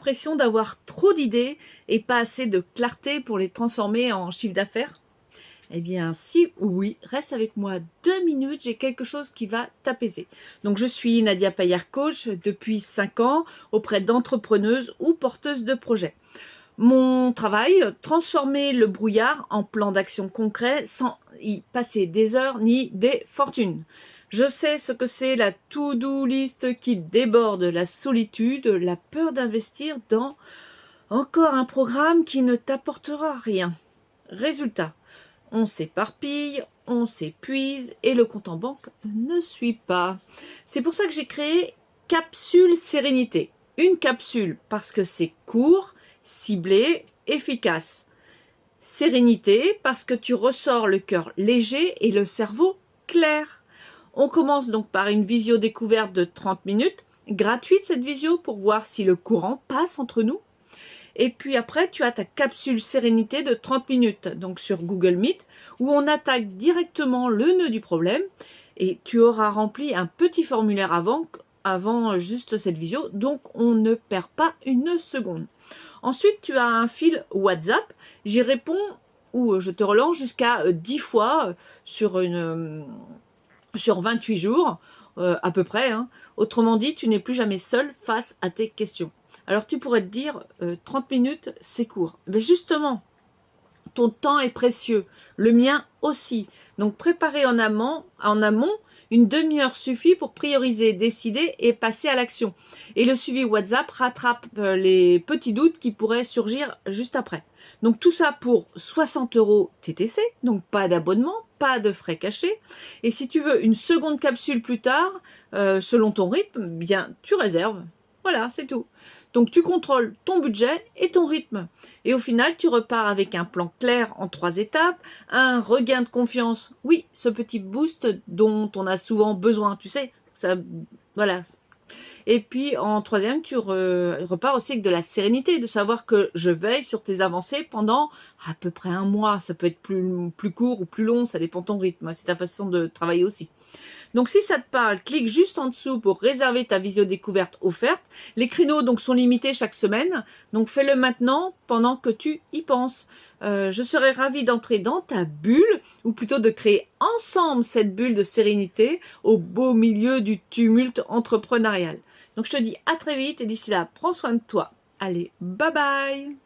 l'impression d'avoir trop d'idées et pas assez de clarté pour les transformer en chiffre d'affaires? Eh bien, si oui, reste avec moi 2 minutes, j'ai quelque chose qui va t'apaiser. Donc, je suis Nadia Payard Coach depuis 5 ans auprès d'entrepreneuses ou porteuses de projets. Mon travail, transformer le brouillard en plan d'action concret sans y passer des heures ni des fortunes. Je sais ce que c'est la to-do list qui déborde, la solitude, la peur d'investir dans encore un programme qui ne t'apportera rien. Résultat, on s'éparpille, on s'épuise et le compte en banque ne suit pas. C'est pour ça que j'ai créé Capsule Sérénité. Une capsule parce que c'est court, ciblé, efficace. Sérénité parce que tu ressors le cœur léger et le cerveau clair. On commence donc par une visio découverte de 30 minutes, gratuite cette visio pour voir si le courant passe entre nous. Et puis après, tu as ta capsule sérénité de 30 minutes, donc sur Google Meet, où on attaque directement le nœud du problème et tu auras rempli un petit formulaire avant juste cette visio, donc on ne perd pas une seconde. Ensuite, tu as un fil WhatsApp, j'y réponds ou je te relance jusqu'à 10 fois sur 28 jours, à peu près. Autrement dit, tu n'es plus jamais seul face à tes questions. Alors tu pourrais te dire, 30 minutes, c'est court. Mais justement, ton temps est précieux, le mien aussi. Donc préparer en amont, une demi-heure suffit pour prioriser, décider et passer à l'action. Et le suivi WhatsApp rattrape les petits doutes qui pourraient surgir juste après. Donc tout ça pour 60 € TTC, donc pas d'abonnement, pas de frais cachés. Et si tu veux une seconde capsule plus tard, selon ton rythme, bien tu réserves. Voilà, c'est tout. Donc tu contrôles ton budget et ton rythme. Et au final, tu repars avec un plan clair en 3 étapes, un regain de confiance. Oui, ce petit boost dont on a souvent besoin, tu sais. Ça, voilà. Et puis en troisième, tu repars aussi avec de la sérénité, de savoir que je veille sur tes avancées pendant à peu près un mois. Ça peut être plus court ou plus long, ça dépend de ton rythme. C'est ta façon de travailler aussi. Donc si ça te parle, clique juste en dessous pour réserver ta visio découverte offerte. Les créneaux donc sont limités chaque semaine, donc fais-le maintenant pendant que tu y penses. Je serais ravie d'entrer dans ta bulle, ou plutôt de créer ensemble cette bulle de sérénité au beau milieu du tumulte entrepreneurial. Donc je te dis à très vite et d'ici là, prends soin de toi. Allez, bye bye!